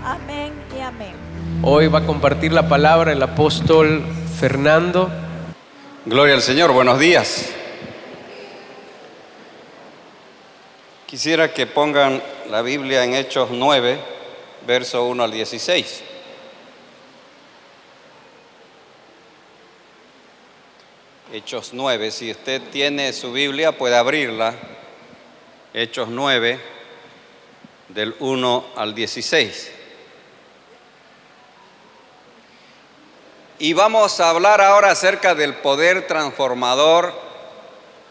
Amén y amén. Hoy va a compartir la palabra el apóstol Fernando. Gloria al Señor, buenos días. Quisiera que pongan la Biblia en Hechos 9, verso 1 al 16. Hechos 9, si usted tiene su Biblia puede abrirla. Hechos 9, del 1 al 16. Y vamos a hablar ahora acerca del poder transformador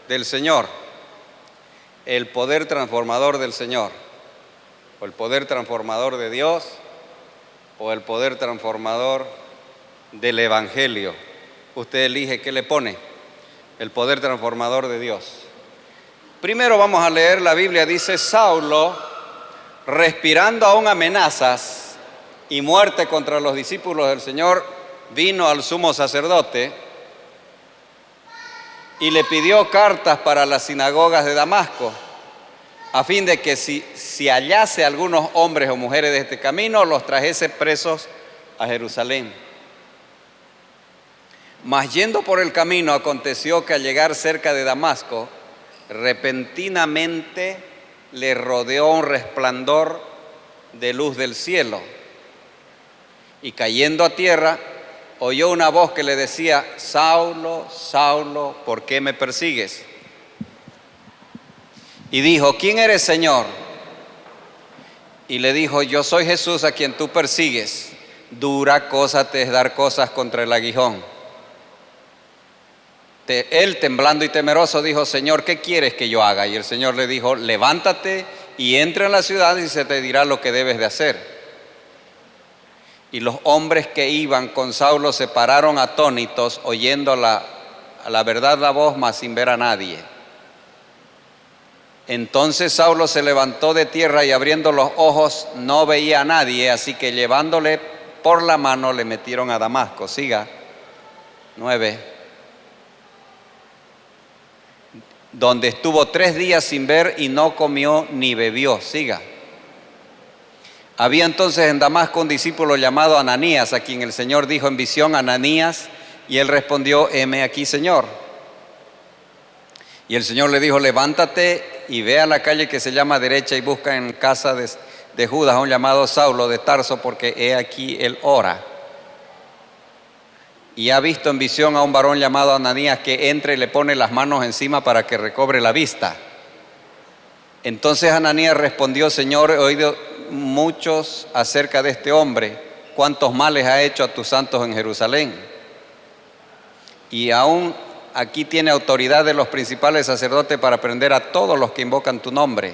del Señor. El poder transformador del Señor. O el poder transformador de Dios. O el poder transformador del Evangelio. Usted elige qué le pone. El poder transformador de Dios. Primero vamos a leer la Biblia. Dice: Saulo, respirando aún amenazas y muerte contra los discípulos del Señor, vino al sumo sacerdote y le pidió cartas para las sinagogas de Damasco, a fin de que si hallase algunos hombres o mujeres de este camino, los trajese presos a Jerusalén. Mas yendo por el camino, aconteció que al llegar cerca de Damasco, repentinamente le rodeó un resplandor de luz del cielo, y cayendo a tierra, oyó una voz que le decía: Saulo, Saulo, ¿por qué me persigues? Y dijo: ¿quién eres, Señor? Y le dijo: yo soy Jesús a quien tú persigues. Dura cosa te es dar cosas contra el aguijón. Él, temblando y temeroso, dijo: Señor, ¿qué quieres que yo haga? Y el Señor le dijo: levántate y entra en la ciudad y se te dirá lo que debes de hacer. Y los hombres que iban con Saulo se pararon atónitos, oyendo a la verdad la voz, mas sin ver a nadie. Entonces Saulo se levantó de tierra y abriendo los ojos no veía a nadie, así que llevándole por la mano le metieron a Damasco. Siga. 9. Donde estuvo 3 días sin ver y no comió ni bebió. Siga. Había entonces en Damasco un discípulo llamado Ananías, a quien el Señor dijo en visión: Ananías, y él respondió: heme aquí, Señor. Y el Señor le dijo: levántate y ve a la calle que se llama Derecha y busca en casa de Judas a un llamado Saulo de Tarso, porque he aquí él ora. Y ha visto en visión a un varón llamado Ananías que entra y le pone las manos encima para que recobre la vista. Entonces Ananías respondió: Señor, he oído muchos acerca de este hombre, cuántos males ha hecho a tus santos en Jerusalén. Y aún aquí tiene autoridad de los principales sacerdotes para prender a todos los que invocan tu nombre.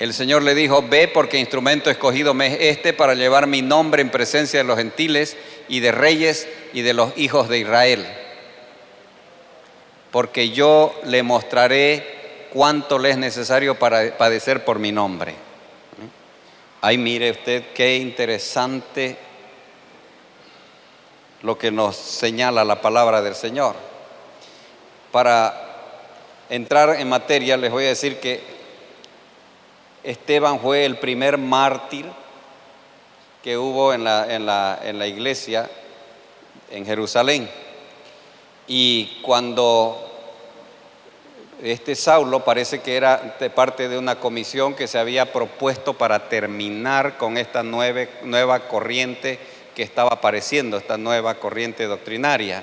El Señor le dijo: ve, porque instrumento escogido me es este para llevar mi nombre en presencia de los gentiles y de reyes y de los hijos de Israel. Porque yo le mostraré cuánto le es necesario para padecer por mi nombre. Ay, mire usted qué interesante lo que nos señala la palabra del Señor. Para entrar en materia, les voy a decir que Esteban fue el primer mártir que hubo en la iglesia en Jerusalén. Y cuando Saulo parece que era de parte de una comisión que se había propuesto para terminar con esta nueva corriente que estaba apareciendo, esta nueva corriente doctrinaria.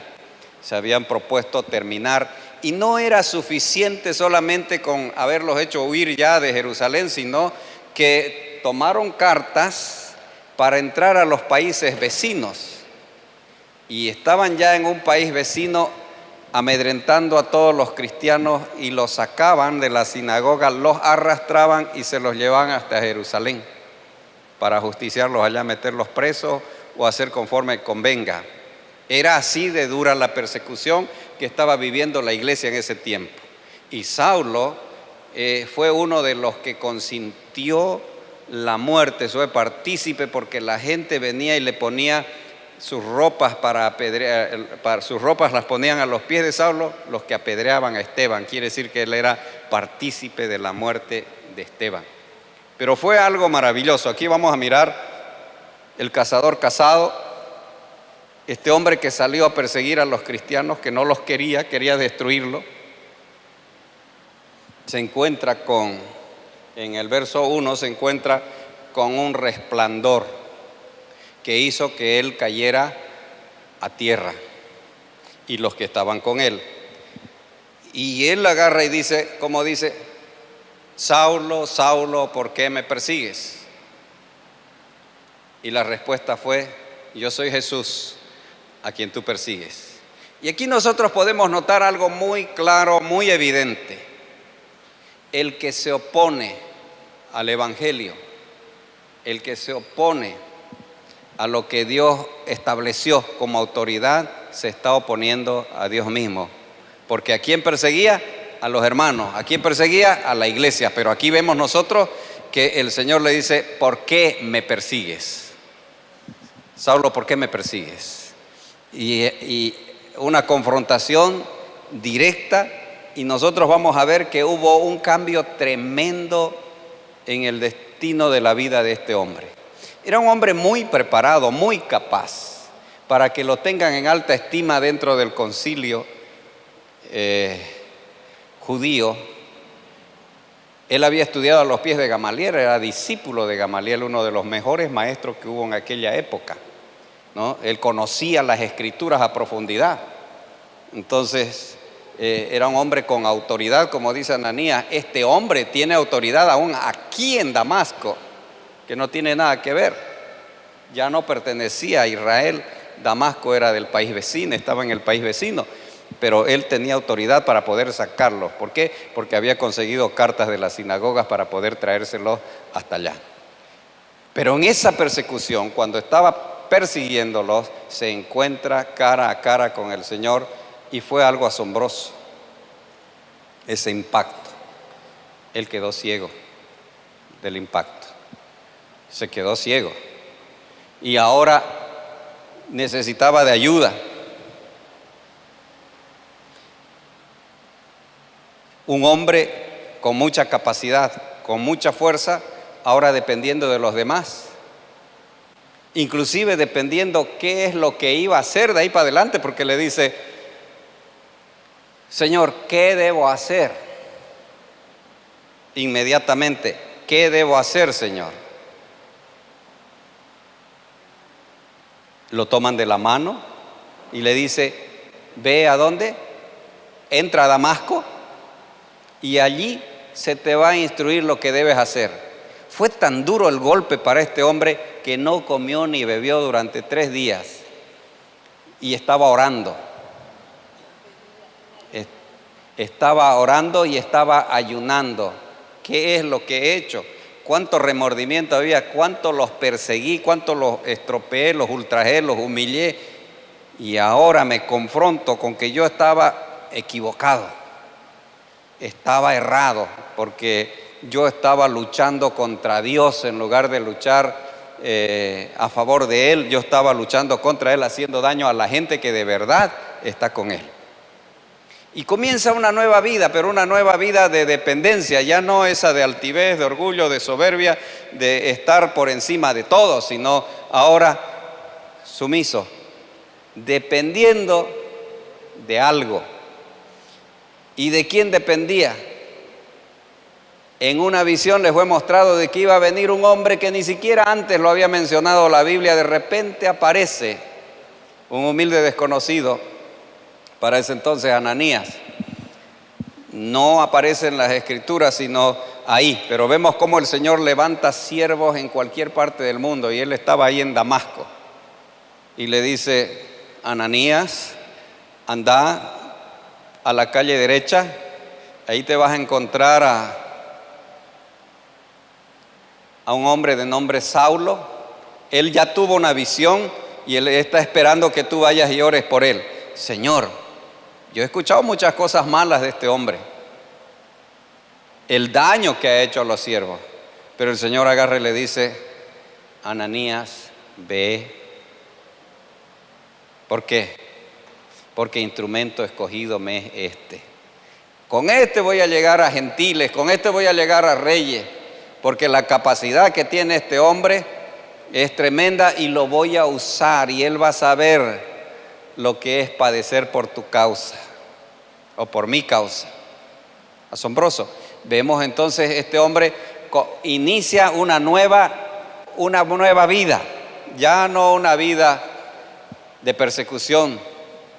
Se habían propuesto terminar, y no era suficiente solamente con haberlos hecho huir ya de Jerusalén, sino que tomaron cartas para entrar a los países vecinos, y estaban ya en un país vecino amedrentando a todos los cristianos, y los sacaban de la sinagoga, los arrastraban y se los llevaban hasta Jerusalén para justiciarlos allá, meterlos presos o hacer conforme convenga. Era así de dura la persecución que estaba viviendo la iglesia en ese tiempo. Y Saulo fue uno de los que consintió la muerte, fue partícipe, porque la gente venía y le ponía sus ropas para apedrear, sus ropas las ponían a los pies de Saulo los que apedreaban a Esteban. Quiere decir que él era partícipe de la muerte de Esteban. Pero fue algo maravilloso. Aquí vamos a mirar el cazador casado, este hombre que salió a perseguir a los cristianos, que no los quería, quería destruirlo. Se encuentra en el verso 1, se encuentra con un resplandor que hizo que él cayera a tierra y los que estaban con él. Y él agarra y dice, como dice, Saulo, Saulo, ¿por qué me persigues? Y la respuesta fue, yo soy Jesús, a quien tú persigues. Y aquí nosotros podemos notar algo muy claro, muy evidente. El que se opone al Evangelio, el que se opone a lo que Dios estableció como autoridad, se está oponiendo a Dios mismo. Porque ¿a quién perseguía? A los hermanos. ¿A quién perseguía? A la iglesia. Pero aquí vemos nosotros que el Señor le dice, ¿por qué me persigues? Saulo, ¿por qué me persigues? Y una confrontación directa, y nosotros vamos a ver que hubo un cambio tremendo en el destino de la vida de este hombre. Era un hombre muy preparado, muy capaz, para que lo tengan en alta estima dentro del concilio judío. Él había estudiado a los pies de Gamaliel, era discípulo de Gamaliel, uno de los mejores maestros que hubo en aquella época, ¿no? Él conocía las escrituras a profundidad. Entonces, era un hombre con autoridad, como dice Ananías. Este hombre tiene autoridad aún aquí en Damasco, que no tiene nada que ver. Ya no pertenecía a Israel, Damasco era del país vecino, estaba en el país vecino, pero él tenía autoridad para poder sacarlos. ¿Por qué? Porque había conseguido cartas de las sinagogas para poder traérselos hasta allá. Pero en esa persecución, cuando estaba persiguiéndolos, se encuentra cara a cara con el Señor, y fue algo asombroso, ese impacto. Él quedó ciego del impacto, se quedó ciego, y ahora necesitaba de ayuda. Un hombre con mucha capacidad, con mucha fuerza, ahora dependiendo de los demás, inclusive dependiendo qué es lo que iba a hacer de ahí para adelante, porque le dice, Señor, ¿qué debo hacer? Inmediatamente, ¿qué debo hacer, Señor? Lo toman de la mano y le dice, ve a dónde, entra a Damasco y allí se te va a instruir lo que debes hacer. Fue tan duro el golpe para este hombre que no comió ni bebió durante 3 días y estaba orando. Estaba orando y estaba ayunando. ¿Qué es lo que he hecho? ¿Cuánto remordimiento había? ¿Cuánto los perseguí? ¿Cuánto los estropeé, los ultrajé, los humillé? Y ahora me confronto con que yo estaba equivocado, estaba errado, porque yo estaba luchando contra Dios en lugar de luchar a favor de Él. Yo estaba luchando contra Él, haciendo daño a la gente que de verdad está con Él. Y comienza una nueva vida, pero una nueva vida de dependencia, ya no esa de altivez, de orgullo, de soberbia, de estar por encima de todo, sino ahora sumiso, dependiendo de algo. ¿Y de quién dependía? En una visión les fue mostrado de que iba a venir un hombre que ni siquiera antes lo había mencionado la Biblia. De repente aparece un humilde desconocido. Para ese entonces Ananías no aparece en las escrituras sino ahí, pero vemos cómo el Señor levanta siervos en cualquier parte del mundo, y él estaba ahí en Damasco y le dice, Ananías, anda a la calle derecha, ahí te vas a encontrar a un hombre de nombre Saulo. Él ya tuvo una visión y él está esperando que tú vayas y ores por él. Señor, yo he escuchado muchas cosas malas de este hombre, el daño que ha hecho a los siervos, pero el Señor agarra y le dice, Ananías, ve. ¿Por qué? Porque instrumento escogido me es este. Con este voy a llegar a gentiles, con este voy a llegar a reyes, porque la capacidad que tiene este hombre es tremenda y lo voy a usar y él va a saber lo que es padecer por tu causa o por mi causa. Asombroso. Vemos entonces este hombre inicia una nueva vida, ya no una vida de persecución,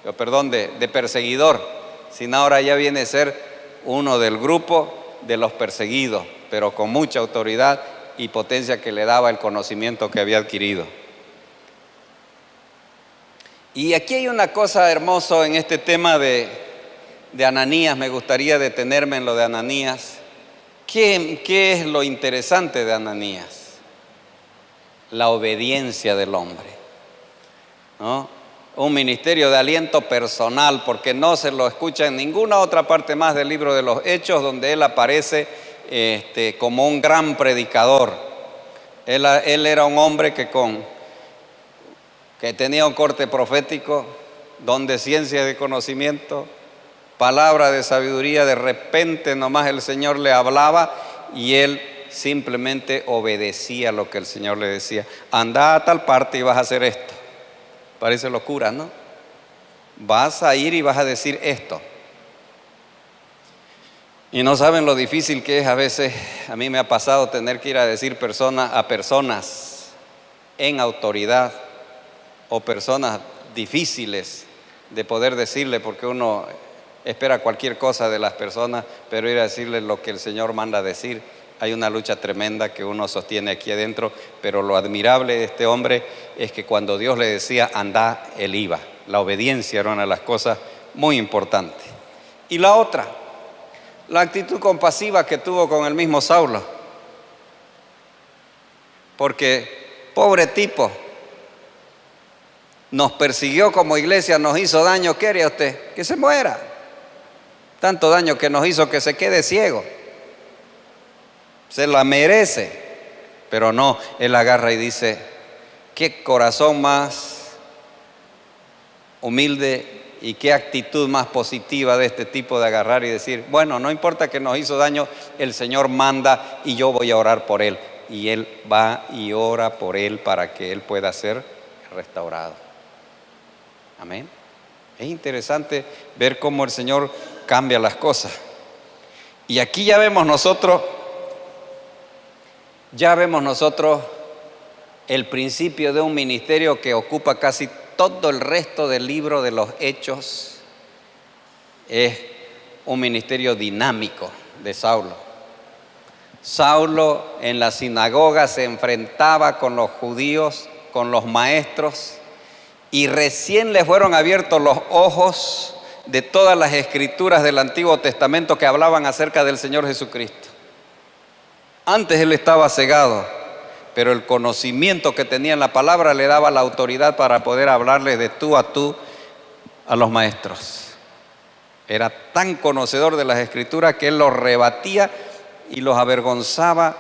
de perseguidor, sino ahora ya viene a ser uno del grupo de los perseguidos, pero con mucha autoridad y potencia que le daba el conocimiento que había adquirido. Y aquí hay una cosa hermosa en este tema de Ananías. Me gustaría detenerme en lo de Ananías. ¿Qué es lo interesante de Ananías? La obediencia del hombre, ¿no? Un ministerio de aliento personal, porque no se lo escucha en ninguna otra parte más del libro de los Hechos, donde él aparece como un gran predicador. Él era un hombre que tenía un corte profético, don de ciencia y de conocimiento, palabra de sabiduría. De repente nomás el Señor le hablaba y él simplemente obedecía lo que el Señor le decía. Anda a tal parte y vas a hacer esto. Parece locura, ¿no? Vas a ir y vas a decir esto. Y no saben lo difícil que es a veces. A mí me ha pasado tener que ir a decir a personas en autoridad o personas difíciles de poder decirle, porque uno espera cualquier cosa de las personas, pero ir a decirles lo que el Señor manda a decir. Hay una lucha tremenda que uno sostiene aquí adentro, pero lo admirable de este hombre es que cuando Dios le decía anda, él iba. La obediencia era una de las cosas muy importantes. Y la otra, la actitud compasiva que tuvo con el mismo Saulo, porque pobre tipo, nos persiguió como iglesia, nos hizo daño. ¿Qué haría usted? Que se muera. Tanto daño que nos hizo que se quede ciego. Se la merece. Pero no, él agarra y dice: qué corazón más humilde y qué actitud más positiva de este tipo de agarrar y decir: bueno, no importa que nos hizo daño, el Señor manda y yo voy a orar por él. Y él va y ora por él para que él pueda ser restaurado. Amén. Es interesante ver cómo el Señor cambia las cosas. Y aquí ya vemos nosotros el principio de un ministerio que ocupa casi todo el resto del libro de los Hechos. Es un ministerio dinámico de Saulo. Saulo en la sinagoga se enfrentaba con los judíos, con los maestros, y recién le fueron abiertos los ojos de todas las escrituras del Antiguo Testamento que hablaban acerca del Señor Jesucristo. Antes él estaba cegado, pero el conocimiento que tenía en la palabra le daba la autoridad para poder hablarle de tú a los maestros. Era tan conocedor de las escrituras que él los rebatía y los avergonzaba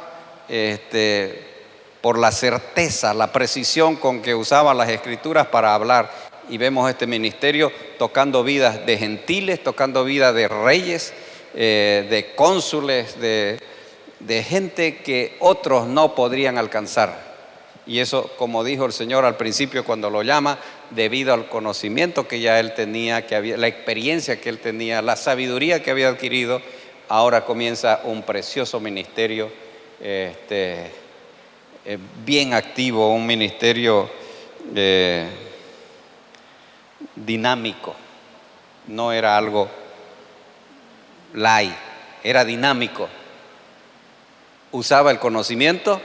por la certeza, la precisión con que usaba las escrituras para hablar. Y vemos este ministerio tocando vidas de gentiles, tocando vidas de reyes, de cónsules, de gente que otros no podrían alcanzar. Y eso, como dijo el Señor al principio cuando lo llama, debido al conocimiento que ya él tenía, la experiencia que él tenía, la sabiduría que había adquirido, ahora comienza un precioso ministerio bien activo, un ministerio dinámico. No era algo light, era dinámico. Usaba el conocimiento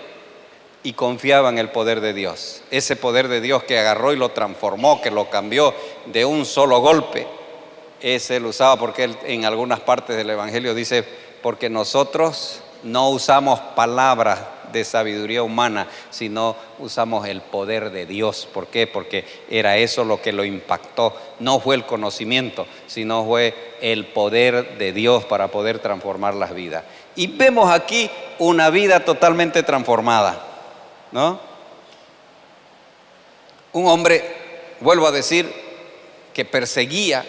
y confiaba en el poder de Dios. Ese poder de Dios que agarró y lo transformó, que lo cambió de un solo golpe. Ese lo usaba, porque él en algunas partes del Evangelio dice: porque nosotros no usamos palabras de sabiduría humana, sino usamos el poder de Dios. ¿Por qué? Porque era eso lo que lo impactó. No fue el conocimiento, sino fue el poder de Dios para poder transformar las vidas. Y vemos aquí una vida totalmente transformada, ¿no? Un hombre, vuelvo a decir, que perseguía.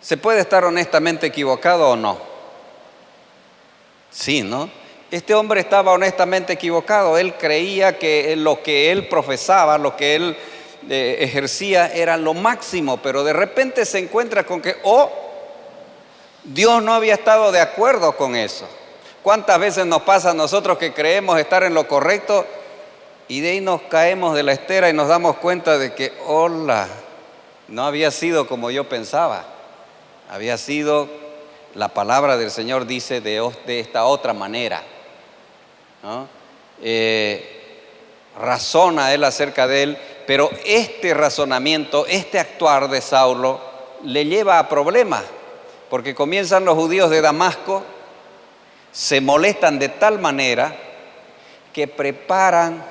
¿Se puede estar honestamente equivocado o no? Sí, ¿no? Este hombre estaba honestamente equivocado. Él creía que lo que él profesaba, lo que él ejercía era lo máximo, pero de repente se encuentra con que, Dios no había estado de acuerdo con eso. ¿Cuántas veces nos pasa a nosotros que creemos estar en lo correcto y de ahí nos caemos de la estera y nos damos cuenta de que, no había sido como yo pensaba? Había sido, la palabra del Señor dice de esta otra manera, ¿no? Razona él acerca de él, pero este razonamiento, este actuar de Saulo le lleva a problemas, porque comienzan los judíos de Damasco, se molestan de tal manera que preparan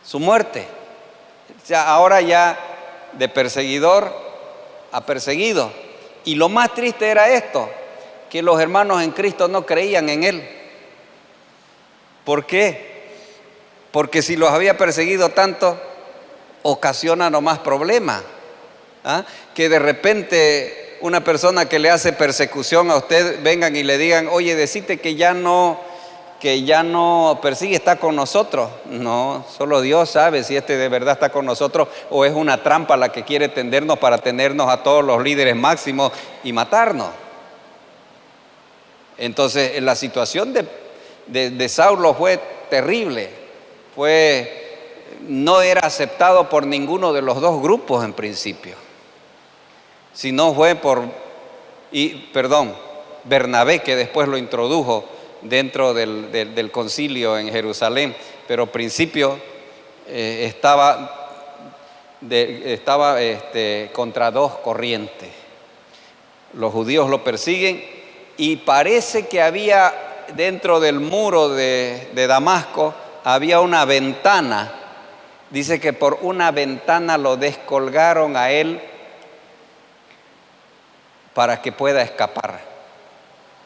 su muerte. O sea, ahora ya de perseguidor a perseguido. Y lo más triste era esto, que los hermanos en Cristo no creían en él. ¿Por qué? Porque si los había perseguido tanto, ocasiona nomás problemas. Que de repente una persona que le hace persecución a usted vengan y le digan, oye, decite que ya no persigue, está con nosotros. No, solo Dios sabe si este de verdad está con nosotros o es una trampa la que quiere tendernos para tenernos a todos los líderes máximos y matarnos. Entonces la situación de Saulo fue terrible, no era aceptado por ninguno de los dos grupos en principio, sino fue Bernabé, que después lo introdujo dentro del concilio en Jerusalén, pero al principio estaba contra dos corrientes. Los judíos lo persiguen y parece que había dentro del muro de Damasco había una ventana. Dice que por una ventana lo descolgaron a él para que pueda escapar,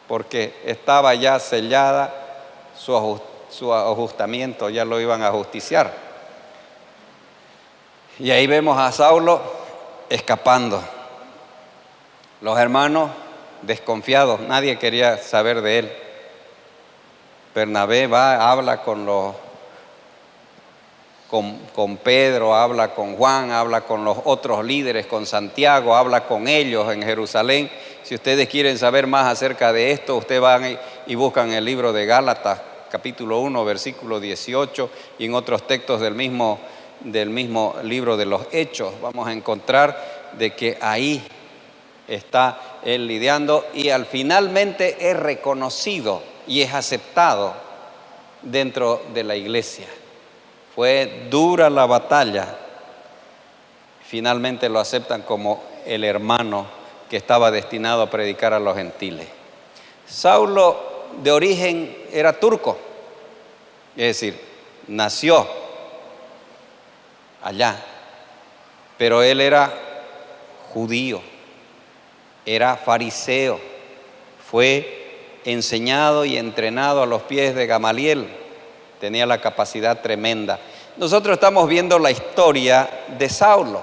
porque estaba ya sellada su ajustamiento, ya lo iban a ajusticiar. Y ahí vemos a Saulo escapando. Los hermanos desconfiados, nadie quería saber de él. Bernabé va, habla con Pedro, habla con Juan, habla con los otros líderes, con Santiago, habla con ellos en Jerusalén. Si ustedes quieren saber más acerca de esto, ustedes van y buscan el libro de Gálatas, capítulo 1, versículo 18, y en otros textos del mismo libro de los Hechos, vamos a encontrar de que ahí está él lidiando y finalmente es reconocido y es aceptado dentro de la iglesia. Fue dura la batalla, finalmente lo aceptan como el hermano que estaba destinado a predicar a los gentiles. Saulo de origen era turco, es decir, nació allá, pero él era judío, era fariseo, fue enseñado y entrenado a los pies de Gamaliel, tenía la capacidad tremenda. Nosotros estamos viendo la historia de Saulo,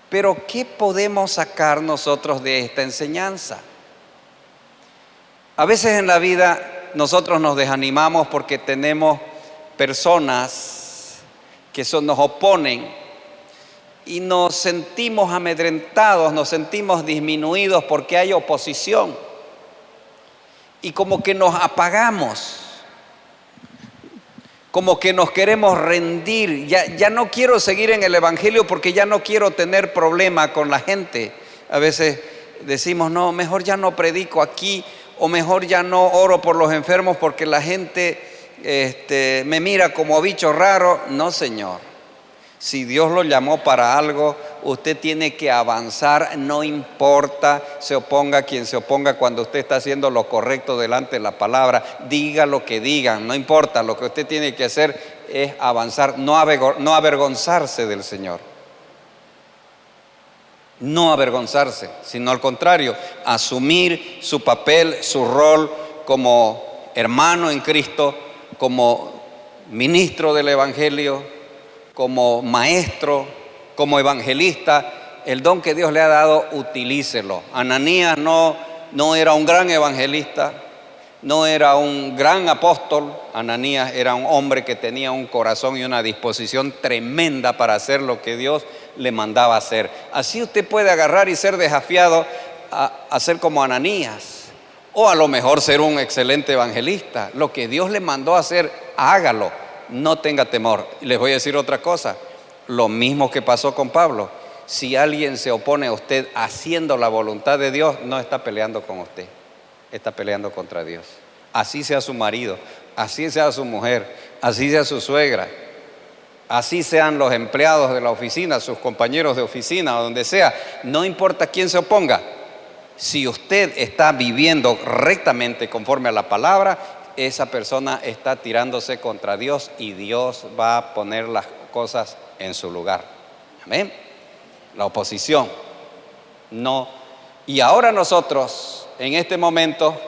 pero ¿qué podemos sacar nosotros de esta enseñanza? A veces en la vida nosotros nos desanimamos porque tenemos personas que nos oponen y nos sentimos amedrentados, nos sentimos disminuidos porque hay oposición y como que nos apagamos, como que nos queremos rendir. Ya no quiero seguir en el evangelio porque ya no quiero tener problema con la gente. A veces decimos, no, mejor ya no predico aquí, o mejor ya no oro por los enfermos porque la gente me mira como bicho raro. No, Señor. Si Dios lo llamó para algo, usted tiene que avanzar, no importa, se oponga quien se oponga, cuando usted está haciendo lo correcto delante de la palabra, diga lo que digan, no importa, lo que usted tiene que hacer es avanzar, no avergonzarse del Señor. No avergonzarse, sino al contrario, asumir su papel, su rol como hermano en Cristo, como ministro del Evangelio, como maestro, como evangelista. El don que Dios le ha dado, utilícelo. Ananías no era un gran evangelista, no era un gran apóstol. Ananías era un hombre que tenía un corazón y una disposición tremenda para hacer lo que Dios le mandaba hacer. Así usted puede agarrar y ser desafiado a ser como Ananías, o a lo mejor ser un excelente evangelista. Lo que Dios le mandó a hacer, hágalo, no tenga temor. Y les voy a decir otra cosa, lo mismo que pasó con Pablo. Si alguien se opone a usted haciendo la voluntad de Dios, no está peleando con usted, está peleando contra Dios. Así sea su marido, así sea su mujer, así sea su suegra, así sean los empleados de la oficina, sus compañeros de oficina o donde sea, no importa quién se oponga. Si usted está viviendo rectamente conforme a la palabra, esa persona está tirándose contra Dios y Dios va a poner las cosas en su lugar. Amén. La oposición no. Y ahora nosotros en este momento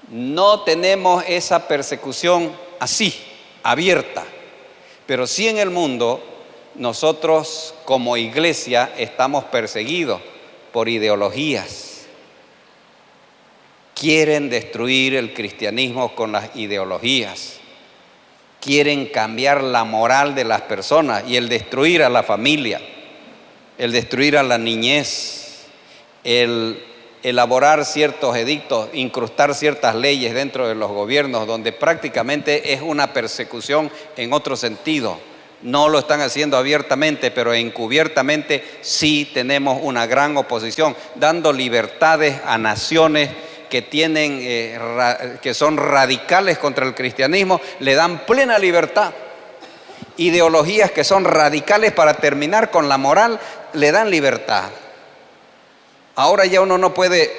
no tenemos esa persecución así, abierta, pero sí en el mundo nosotros como iglesia estamos perseguidos por ideologías. Quieren destruir el cristianismo con las ideologías. Quieren cambiar la moral de las personas y el destruir a la familia, el destruir a la niñez, el elaborar ciertos edictos, incrustar ciertas leyes dentro de los gobiernos donde prácticamente es una persecución en otro sentido. No lo están haciendo abiertamente, pero encubiertamente sí tenemos una gran oposición, dando libertades a naciones que tienen, que son radicales contra el cristianismo, le dan plena libertad. Ideologías que son radicales para terminar con la moral, le dan libertad. Ahora ya uno no puede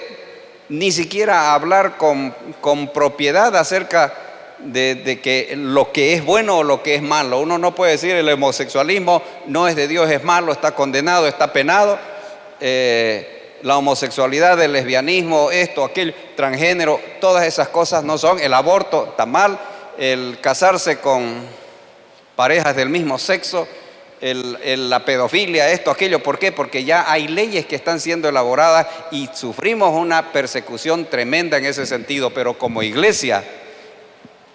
ni siquiera hablar con propiedad acerca de que lo que es bueno o lo que es malo. Uno no puede decir el homosexualismo no es de Dios, es malo, está condenado, está penado. La homosexualidad, el lesbianismo, esto, aquello, transgénero, todas esas cosas no son. El aborto está mal, el casarse con parejas del mismo sexo, la pedofilia, esto, aquello. ¿Por qué? Porque ya hay leyes que están siendo elaboradas y sufrimos una persecución tremenda en ese sentido. Pero como iglesia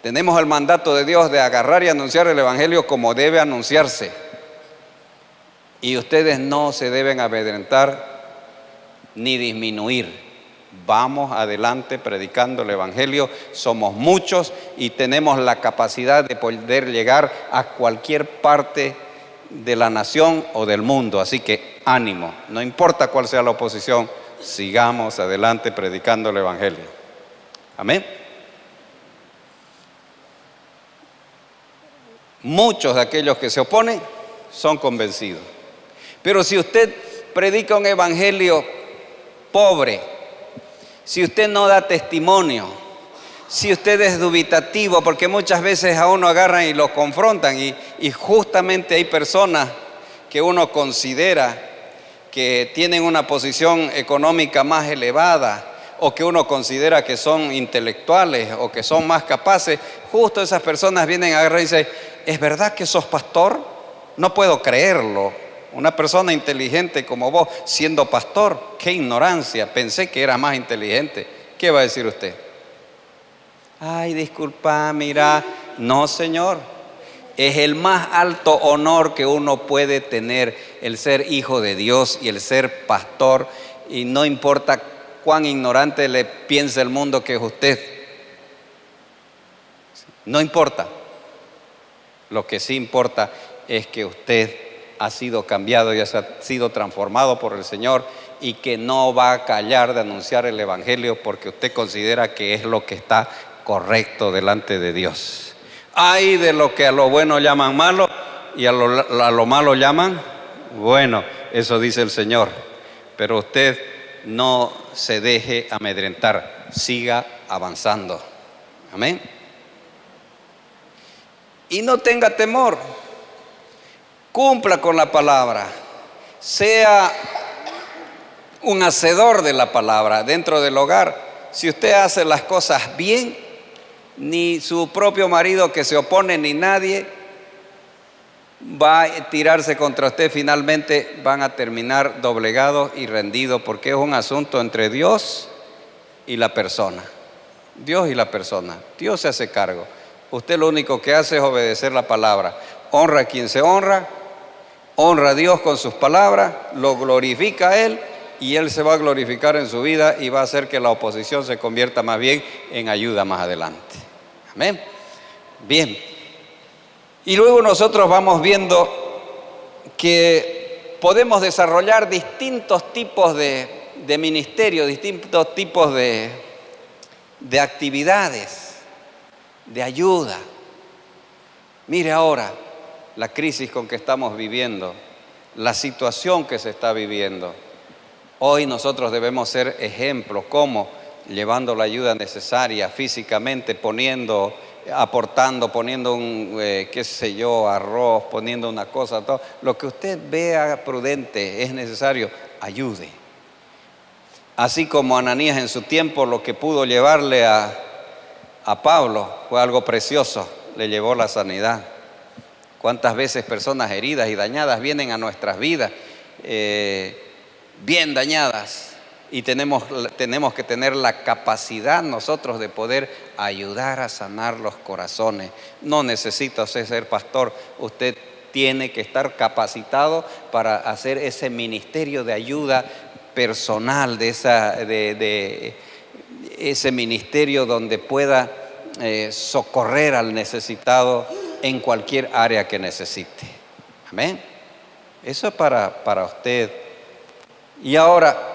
tenemos el mandato de Dios de agarrar y anunciar el evangelio como debe anunciarse. Y ustedes no se deben amedrentar ni disminuir. Vamos adelante predicando el evangelio. Somos muchos y tenemos la capacidad de poder llegar a cualquier parte de la nación o del mundo. Así que ánimo, no importa cuál sea la oposición, sigamos adelante predicando el evangelio. Amén. Muchos de aquellos que se oponen son convencidos. Pero si usted predica un evangelio pobre, si usted no da testimonio, si usted es dubitativo, porque muchas veces a uno agarran y lo confrontan y justamente hay personas que uno considera que tienen una posición económica más elevada o que uno considera que son intelectuales o que son más capaces, justo esas personas vienen a agarrar y dicen: ¿es verdad que sos pastor? No puedo creerlo. Una persona inteligente como vos siendo pastor, qué ignorancia, pensé que era más inteligente. ¿Qué va a decir usted? Ay, disculpa, mira. No, señor, es el más alto honor que uno puede tener, el ser hijo de Dios y el ser pastor, y no importa cuán ignorante le piense el mundo que es usted, no importa. Lo que sí importa es que usted ha sido cambiado y ha sido transformado por el Señor y que no va a callar de anunciar el evangelio porque usted considera que es lo que está correcto delante de Dios. Hay de lo que a lo bueno llaman malo y a lo malo llaman bueno, eso dice el Señor. Pero usted no se deje amedrentar, siga avanzando. Amén. Y no tenga temor, cumpla con la palabra, sea un hacedor de la palabra dentro del hogar. Si usted hace las cosas bien, ni su propio marido que se opone ni nadie va a tirarse contra usted. Finalmente van a terminar doblegados y rendidos, porque es un asunto entre Dios y la persona. Dios y la persona. Dios se hace cargo. Usted lo único que hace es obedecer la palabra. Honra a quien se honra, honra a Dios con sus palabras, lo glorifica a Él y Él se va a glorificar en su vida y va a hacer que la oposición se convierta más bien en ayuda más adelante. Amén. Bien. Y luego nosotros vamos viendo que podemos desarrollar distintos tipos de ministerios, distintos tipos de actividades, de ayuda. Mire ahora la crisis con que estamos viviendo, la situación que se está viviendo. Hoy nosotros debemos ser ejemplos, ¿cómo? Llevando la ayuda necesaria físicamente, aportando, poniendo arroz, poniendo una cosa, todo. Lo que usted vea prudente, es necesario, ayude. Así como Ananías en su tiempo, lo que pudo llevarle a Pablo fue algo precioso, le llevó la sanidad. ¿Cuántas veces personas heridas y dañadas vienen a nuestras vidas, bien dañadas? Y tenemos que tener la capacidad nosotros de poder ayudar a sanar los corazones. No necesita usted ser pastor, usted tiene que estar capacitado para hacer ese ministerio de ayuda personal, de ese ministerio donde pueda socorrer al necesitado en cualquier área que necesite. Amén. Eso es para usted. Y ahora,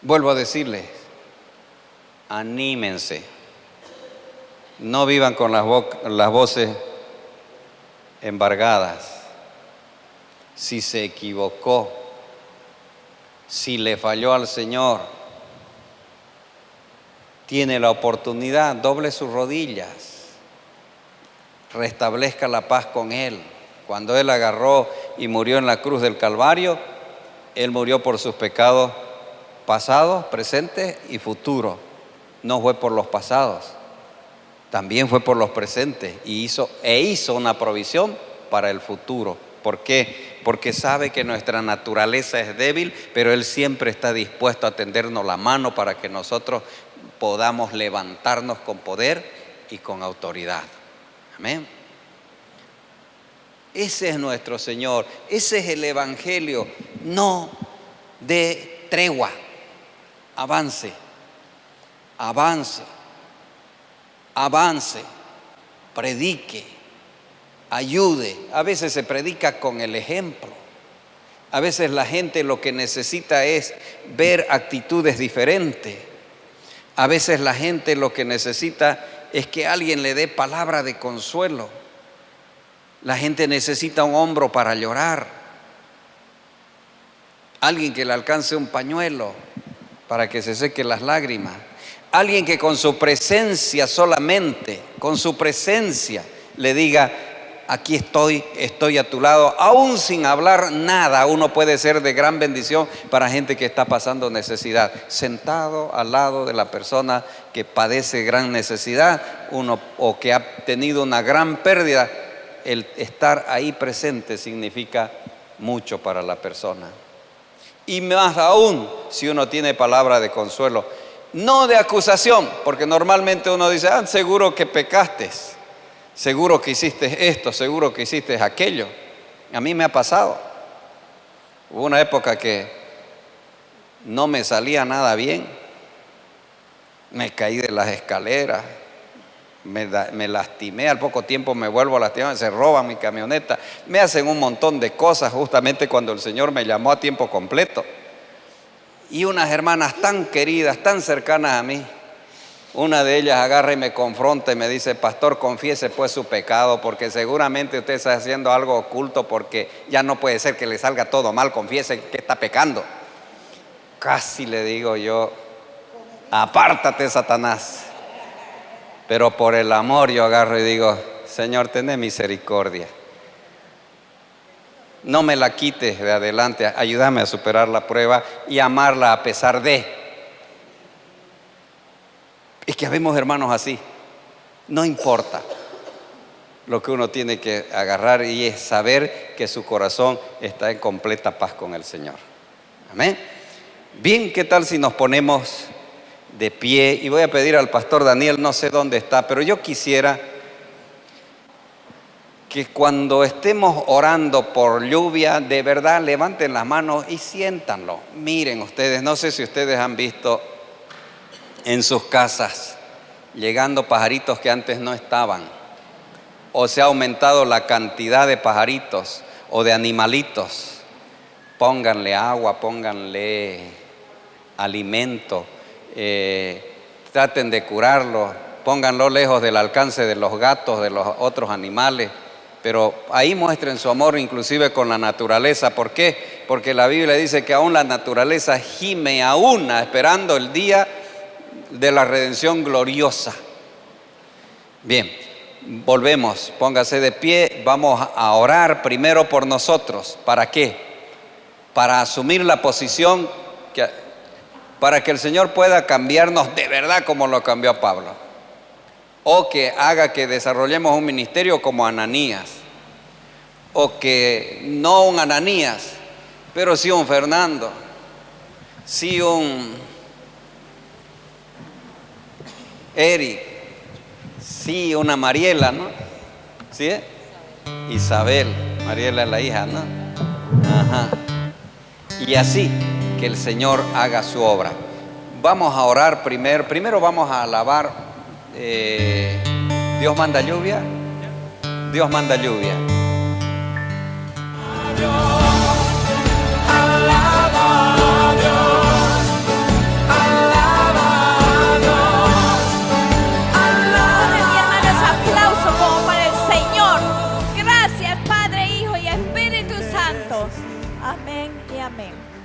vuelvo a decirles, anímense. No vivan con las voces embargadas. Si se equivocó, si le falló al Señor, tiene la oportunidad, doble sus rodillas, restablezca la paz con Él. Cuando Él agarró y murió en la cruz del Calvario, Él murió por sus pecados pasados, presentes y futuros. No fue por los pasados, también fue por los presentes y hizo una provisión para el futuro. ¿Por qué? Porque sabe que nuestra naturaleza es débil, pero Él siempre está dispuesto a tendernos la mano para que nosotros podamos levantarnos con poder y con autoridad. Amén. Ese es nuestro Señor, ese es el Evangelio, no de tregua. Avance, avance, avance, predique, ayude. A veces se predica con el ejemplo. A veces la gente lo que necesita es ver actitudes diferentes. A veces la gente lo que necesita es que alguien le dé palabra de consuelo. La gente necesita un hombro para llorar. Alguien que le alcance un pañuelo para que se seque las lágrimas. Alguien que con su presencia solamente, con su presencia le diga: aquí estoy a tu lado. Aún sin hablar nada, uno puede ser de gran bendición para gente que está pasando necesidad. Sentado al lado de la persona que padece gran necesidad, o que ha tenido una gran pérdida, el estar ahí presente significa mucho para la persona. Y más aún si uno tiene palabra de consuelo, no de acusación, porque normalmente uno dice: seguro que pecaste, seguro que hiciste esto, seguro que hiciste aquello. A mí me ha pasado. Hubo una época que no me salía nada bien. Me caí de las escaleras, me lastimé, al poco tiempo me vuelvo a lastimar, se roban mi camioneta, me hacen un montón de cosas justamente cuando el Señor me llamó a tiempo completo. Y unas hermanas tan queridas, tan cercanas a mí, una de ellas agarra y me confronta y me dice: pastor, confiese pues su pecado, porque seguramente usted está haciendo algo oculto, porque ya no puede ser que le salga todo mal, confiese que está pecando. Casi le digo yo: apártate, Satanás. Pero por el amor yo agarro y digo: Señor, ten misericordia. No me la quites de adelante, ayúdame a superar la prueba y amarla a pesar de. Es que habemos hermanos así. No importa. Lo que uno tiene que agarrar y es saber que su corazón está en completa paz con el Señor. Amén. Bien, ¿qué tal si nos ponemos de pie y voy a pedir al pastor Daniel, no sé dónde está, pero yo quisiera que cuando estemos orando por lluvia, de verdad levanten las manos y siéntanlo. Miren ustedes, no sé si ustedes han visto en sus casas llegando pajaritos que antes no estaban, o se ha aumentado la cantidad de pajaritos o de animalitos. Pónganle agua, pónganle alimento, traten de curarlo, pónganlo lejos del alcance de los gatos, de los otros animales, pero ahí muestren su amor inclusive con la naturaleza. ¿Por qué? Porque la Biblia dice que aún la naturaleza gime a una esperando el día de la redención gloriosa. Bien, volvemos, póngase de pie, vamos a orar primero por nosotros. ¿Para qué? Para asumir la posición, para que el Señor pueda cambiarnos de verdad como lo cambió a Pablo, o que haga que desarrollemos un ministerio como Ananías, o que no un Ananías, pero sí un Fernando, sí un Eric, sí una Mariela, ¿no? ¿Sí? Isabel, Mariela es la hija, ¿no? Ajá. Y así que el Señor haga su obra. Vamos a orar primero vamos a alabar. Dios manda lluvia. Dios manda lluvia. Amén y amén.